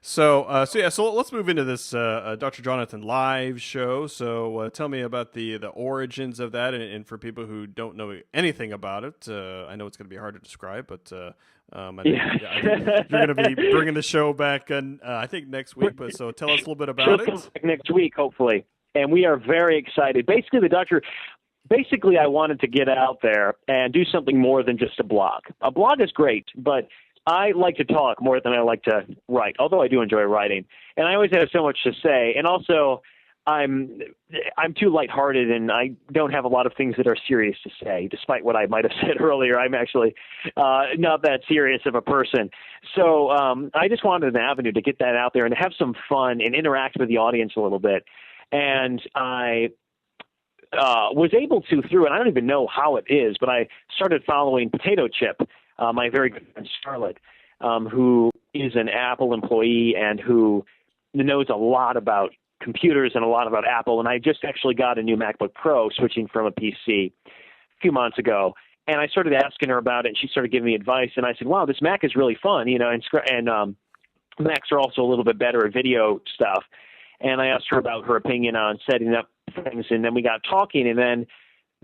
So let's move into this Dr. Jonathan live show. So tell me about the origins of that, and for people who don't know anything about it, I know it's going to be hard to describe, but I think you're going to be bringing the show back, I think next week. But so tell us a little bit about She'll it. come back next week, hopefully, and we are very excited. Basically, I wanted to get out there and do something more than just a blog. A blog is great, but I like to talk more than I like to write, although I do enjoy writing. And I always have so much to say. And also, I'm too lighthearted, and I don't have a lot of things that are serious to say, despite what I might have said earlier. I'm actually not that serious of a person. So I just wanted an avenue to get that out there and have some fun and interact with the audience a little bit. And I was able to, and I don't even know how it is, but I started following Potato Chip, my very good friend Charlotte, who is an Apple employee and who knows a lot about computers and a lot about Apple. And I just actually got a new MacBook Pro, switching from a PC a few months ago. And I started asking her about it, and she started giving me advice. And I said, wow, this Mac is really fun, and Macs are also a little bit better at video stuff. And I asked her about her opinion on setting up things, and then we got talking, and then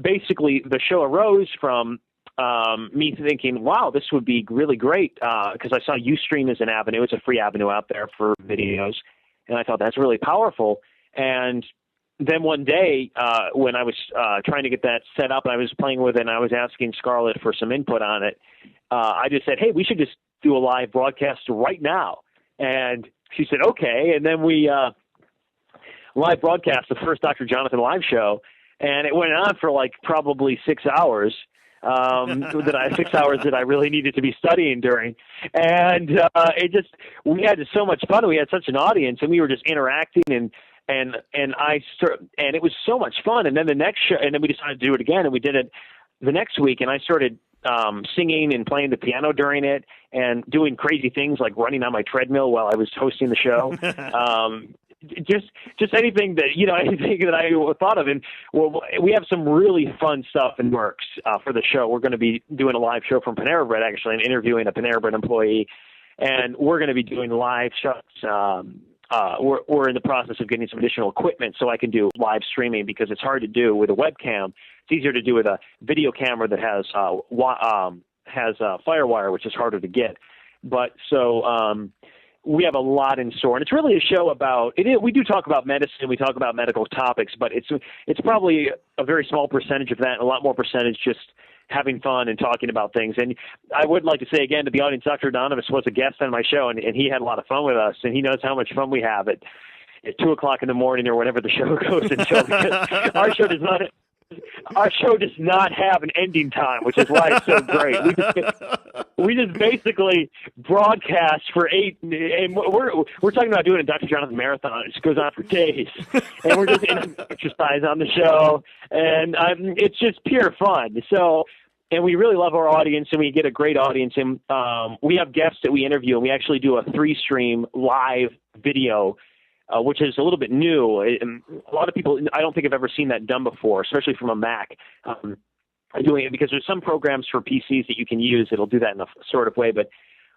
basically the show arose from me thinking, wow, this would be really great, because I saw Ustream as an avenue. It's a free avenue out there for videos, and I thought that's really powerful. And then one day when I was trying to get that set up, and I was playing with it, and I was asking Scarlett for some input on it, I just said, hey, we should just do a live broadcast right now. And she said, okay. And then we live broadcast the first Dr. Jonathan live show, and it went on for like probably 6 hours. 6 hours that I really needed to be studying during, and we had so much fun. We had such an audience, and we were just interacting, and it was so much fun. And then the next show, and then we decided to do it again, and we did it the next week, and I started singing and playing the piano during it, and doing crazy things like running on my treadmill while I was hosting the show. Just anything that I thought of. And we have some really fun stuff in works for the show. We're going to be doing a live show from Panera Bread, actually, and interviewing a Panera Bread employee. And we're going to be doing live shows. We're in the process of getting some additional equipment so I can do live streaming, because it's hard to do with a webcam. It's easier to do with a video camera that has FireWire, which is harder to get. But so we have a lot in store, and it's really a show about it. We do talk about medicine, we talk about medical topics, but it's probably a very small percentage of that, and a lot more percentage just having fun and talking about things. And I would like to say again to the audience, Dr. Donovan was a guest on my show, and he had a lot of fun with us, and he knows how much fun we have at 2:00 in the morning or whenever the show goes until, because our show does not have an ending time, which is why it's so great. We just basically broadcast for 8, and we're talking about doing a Dr. Jonathan marathon. It just goes on for days, and we're just in exercise on the show, and it's just pure fun. So, and we really love our audience, and we get a great audience, and we have guests that we interview, and we actually do a 3-stream live video, which is a little bit new. A lot of people, I don't think, have ever seen that done before, especially from a Mac. Doing it because there's some programs for PCs that you can use that'll do that in a sort of way, but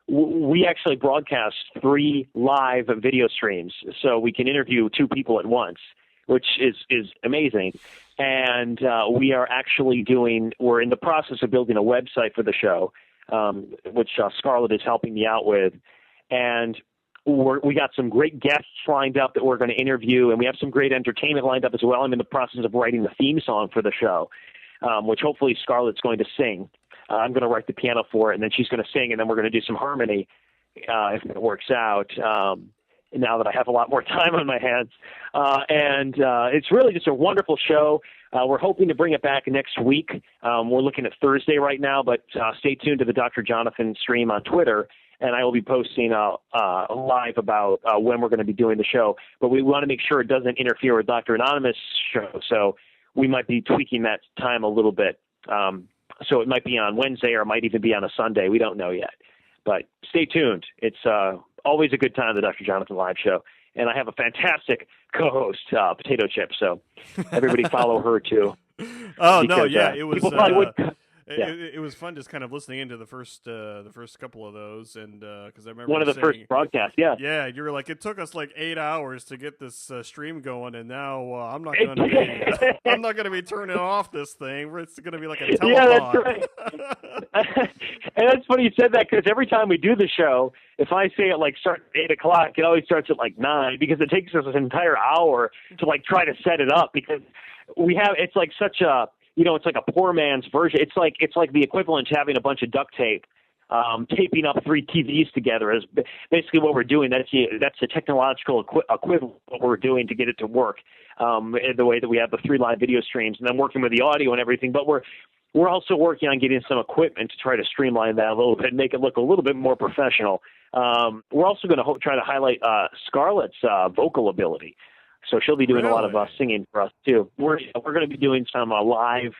we actually broadcast 3 live video streams, so we can interview 2 people at once, which is amazing. And we are actually we're in the process of building a website for the show, which Scarlett is helping me out with, and we got some great guests lined up that we're going to interview, and we have some great entertainment lined up as well. I'm in the process of writing the theme song for the show, which hopefully Scarlett's going to sing. I'm going to write the piano for it, and then she's going to sing, and then we're going to do some harmony if it works out, now that I have a lot more time on my hands. And it's really just a wonderful show. We're hoping to bring it back next week. We're looking at Thursday right now, but stay tuned to the Dr. Jonathan stream on Twitter, and I will be posting live about when we're going to be doing the show. But we want to make sure it doesn't interfere with Dr. Anonymous' show, so we might be tweaking that time a little bit. So it might be on Wednesday, or it might even be on a Sunday. We don't know yet. But stay tuned. It's always a good time, the Dr. Jonathan Live Show. And I have a fantastic co-host, Potato Chip, so everybody follow her too. Oh, no, yeah, it was... Yeah. it was fun just kind of listening into the first couple of those, and because I remember One you of the first saying, broadcasts. Yeah. yeah, you were like, it took us like 8 hours to get this stream going, and now I'm not going to be I'm not going to be turning off this thing. It's going to be like a Yeah, that's telethon. right. And that's funny you said that, because every time we do the show, if I say it like start at 8 o'clock, it always starts at like 9, because it takes us an entire hour to like try to set it up, because it's like such a, it's like a poor man's version. It's like the equivalent to having a bunch of duct tape, taping up 3 TVs together is basically what we're doing. That's the technological equivalent of what we're doing to get it to work, the way that we have the 3 live video streams, and then working with the audio and everything. But we're also working on getting some equipment to try to streamline that a little bit, make it look a little bit more professional. We're also going to try to highlight Scarlett's vocal ability. So she'll be doing a lot of singing for us too. We're going to be doing some live.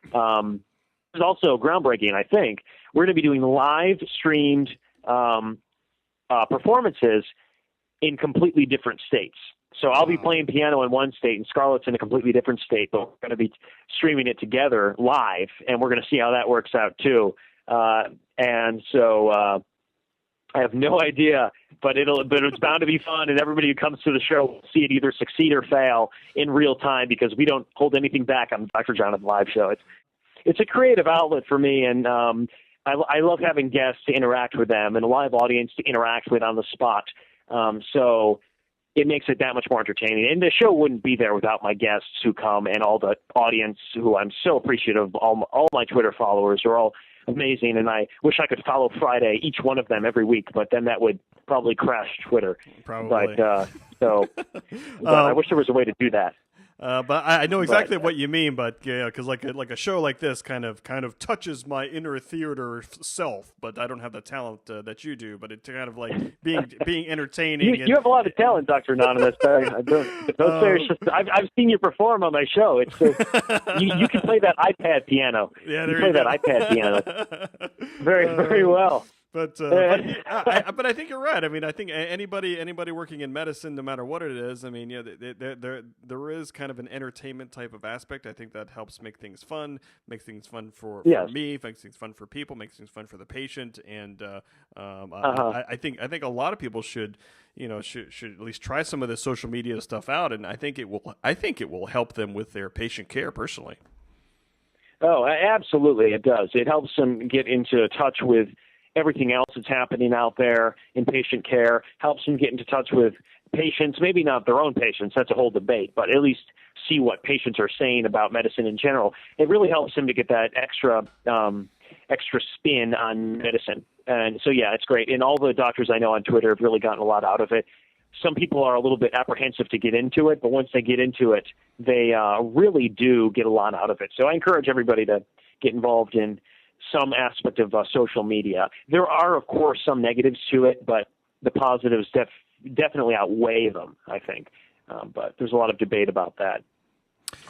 It's also groundbreaking, I think. We're going to be doing live streamed performances in completely different states. So I'll be playing piano in one state, and Scarlett's in a completely different state, but we're going to be streaming it together live, and we're going to see how that works out too. And so I have no idea, but it's bound to be fun, and everybody who comes to the show will see it either succeed or fail in real time, because we don't hold anything back on the Dr. Jonathan live show. It's a creative outlet for me, and I love having guests to interact with them and a live audience to interact with on the spot. So it makes it that much more entertaining. And the show wouldn't be there without my guests who come, and all the audience who I'm so appreciative of. All my Twitter followers are all amazing, and I wish I could follow Friday, each one of them every week, but then that would probably crash Twitter. Probably. But I wish there was a way to do that. But I know exactly what you mean. But yeah, because like a show like this kind of touches my inner theater self. But I don't have the talent that you do. But it's kind of like being entertaining. You have a lot of talent, Dr. Anonymous. I've seen you perform on my show. It's you can play that iPad piano. Yeah, you play that iPad piano very, very well. But I think you're right. I mean, I think anybody working in medicine, no matter what it is, I mean, there is kind of an entertainment type of aspect. I think that helps make things fun, makes things fun for me, makes things fun for people, makes things fun for the patient, and I think a lot of people should at least try some of the social media stuff out, and I think it will help them with their patient care personally. Oh, absolutely, it does. It helps them get into touch with everything else that's happening out there in patient care, helps them get into touch with patients, maybe not their own patients, that's a whole debate, but at least see what patients are saying about medicine in general. It really helps them to get that extra spin on medicine. And so, yeah, it's great. And all the doctors I know on Twitter have really gotten a lot out of it. Some people are a little bit apprehensive to get into it, but once they get into it, they really do get a lot out of it. So I encourage everybody to get involved in some aspect of social media. There are, of course, some negatives to it, but the positives definitely outweigh them, I think. But there's a lot of debate about that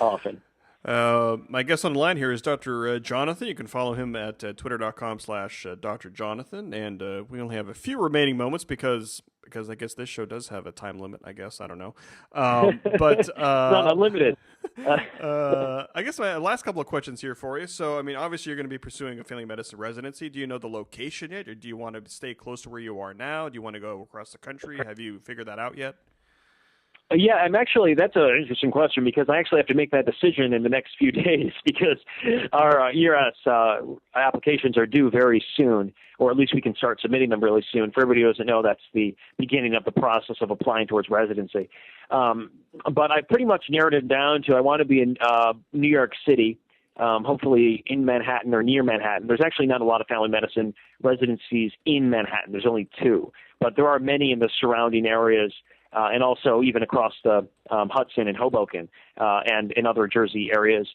often. My guest on the line here is Dr. Jonathan. You can follow him at twitter.com/DrJonathan. And we only have a few remaining moments because I guess this show does have a time limit, I guess. I don't know. But it's not unlimited. I guess my last couple of questions here for you. So, I mean, obviously you're going to be pursuing a family medicine residency. Do you know the location yet, or do you want to stay close to where you are now? Do you want to go across the country? Have you figured that out yet? Yeah, that's an interesting question, because I actually have to make that decision in the next few days, because our ERS applications are due very soon, or at least we can start submitting them really soon. For everybody who doesn't know, that's the beginning of the process of applying towards residency. But I pretty much narrowed it down to I want to be in New York City, hopefully in Manhattan or near Manhattan. There's actually not a lot of family medicine residencies in Manhattan. There's only 2, but there are many in the surrounding areas. And also even across the Hudson and Hoboken and in other Jersey areas.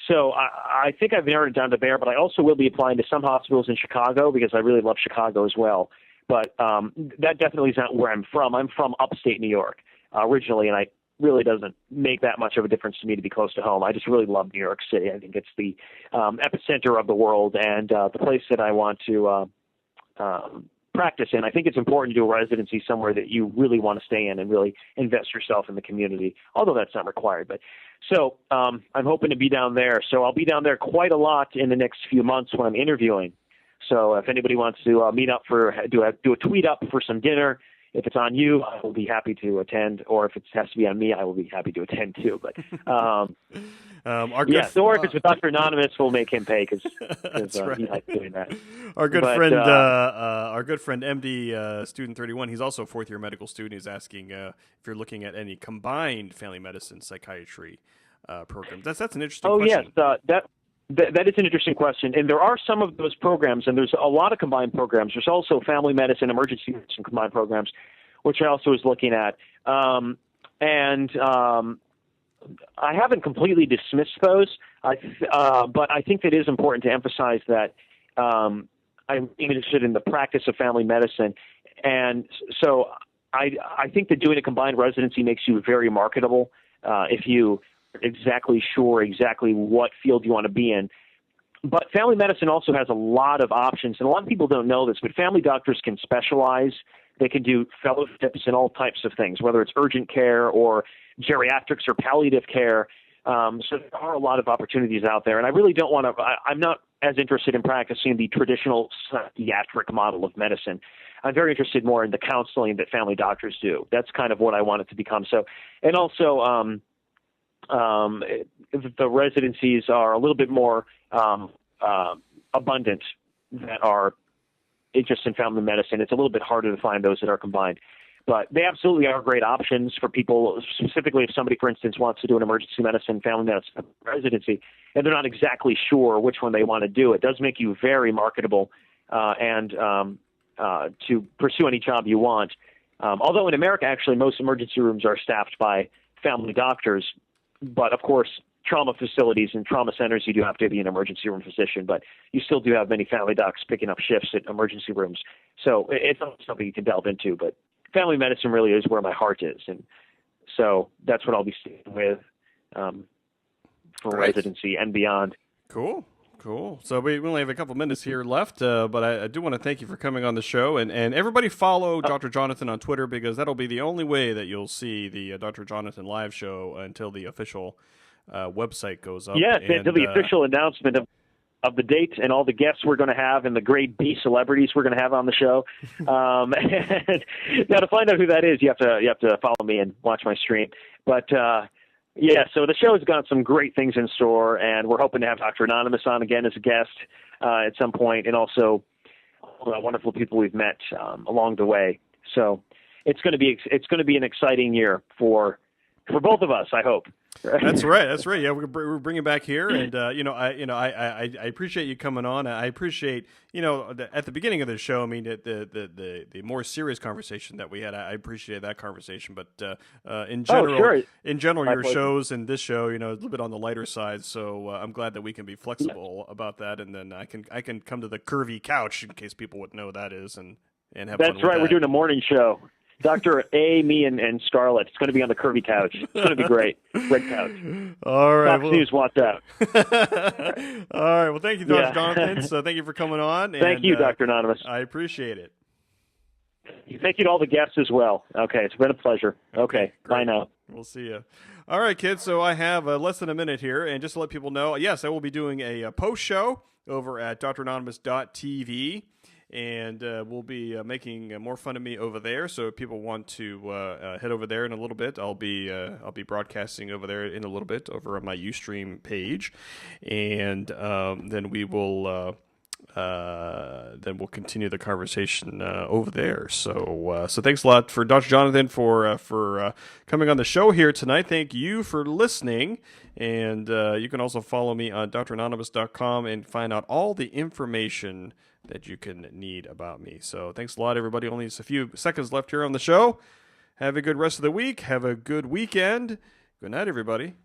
So I think I've narrowed it down to there, but I also will be applying to some hospitals in Chicago, because I really love Chicago as well. But that definitely is not where I'm from. I'm from upstate New York originally, and it really doesn't make that much of a difference to me to be close to home. I just really love New York City. I think it's the epicenter of the world, and the place that I want to practice in. I think it's important to do a residency somewhere that you really want to stay in and really invest yourself in the community, although that's not required. But so I'm hoping to be down there. So I'll be down there quite a lot in the next few months when I'm interviewing. So if anybody wants to meet up for do a tweet up for some dinner, if it's on you, I will be happy to attend. Or if it has to be on me, I will be happy to attend too. But yes, or if it's with Dr. Anonymous, we'll make him pay because right. he likes doing that. Our good friend MD Student 31, he's also a fourth-year medical student. He's asking if you're looking at any combined family medicine psychiatry programs. That's an interesting question. Oh, yes. That is an interesting question. And there are some of those programs, and there's a lot of combined programs. There's also family medicine, emergency medicine combined programs, which I also was looking at. I haven't completely dismissed those, but I think it is important to emphasize that I'm interested in the practice of family medicine. And so I think that doing a combined residency makes you very marketable if you exactly what field you want to be in. But family medicine also has a lot of options, and a lot of people don't know this, but family doctors can specialize. They can do fellowships in all types of things, whether it's urgent care or geriatrics or palliative care. So there are a lot of opportunities out there, and I really don't want to – I'm not as interested in practicing the traditional psychiatric model of medicine. I'm very interested more in the counseling that family doctors do. That's kind of what I want it to become. So, and also the residencies are a little bit more abundant that are just in family medicine. It's a little bit harder to find those that are combined. But they absolutely are great options for people, specifically if somebody, for instance, wants to do an emergency medicine, family medicine residency, and they're not exactly sure which one they want to do. It does make you very marketable and to pursue any job you want. Although in America, actually, most emergency rooms are staffed by family doctors. But, of course, trauma facilities and trauma centers, you do have to be an emergency room physician, but you still do have many family docs picking up shifts at emergency rooms. So it's something you can delve into, but family medicine really is where my heart is. And so that's what I'll be sticking with for residency and beyond. Cool. So we only have a couple minutes here left, but I do want to thank you for coming on the show. And everybody follow Dr. Jonathan on Twitter, because that'll be the only way that you'll see the Dr. Jonathan live show until the official website goes up. Yes, until the official announcement of the date and all the guests we're going to have and the grade B celebrities we're going to have on the show. And now to find out who that is, you have to follow me and watch my stream. But yeah, so the show has got some great things in store, and we're hoping to have Dr. Anonymous on again as a guest at some point, and also all the wonderful people we've met along the way. So it's going to be an exciting year for both of us, I hope. That's right. Yeah, we're bringing back here, and I appreciate you coming on. I appreciate at the beginning of the show. I mean, the more serious conversation that we had. I appreciate that conversation, but in general, your shows and this show, a little bit on the lighter side. So I'm glad that we can be flexible about that, and then I can come to the curvy couch in case people would know what that is and have fun with that. We're doing a morning show. Dr. A, me, and Scarlett. It's going to be on the curvy couch. It's going to be great. Red couch. All right. Fox News, watch out. All right. Well, thank you, Dr. Jonathan. So thank you for coming on. Thank you, Dr. Anonymous. I appreciate it. Thank you to all the guests as well. Okay. It's been a pleasure. Okay. Bye now. We'll see you. All right, kids. So I have less than a minute here. And just to let people know, yes, I will be doing a post show over at dranonymous.tv. And we'll be making more fun of me over there. So if people want to head over there in a little bit, I'll be broadcasting over there in a little bit over on my Ustream page, and then we'll continue the conversation over there. So thanks a lot for Dr. Jonathan for coming on the show here tonight. Thank you for listening, and you can also follow me on dranonymous.com and find out all the information that you can need about me. So thanks a lot, everybody. Only just a few seconds left here on the show. Have a good rest of the week. Have a good weekend. Good night, everybody.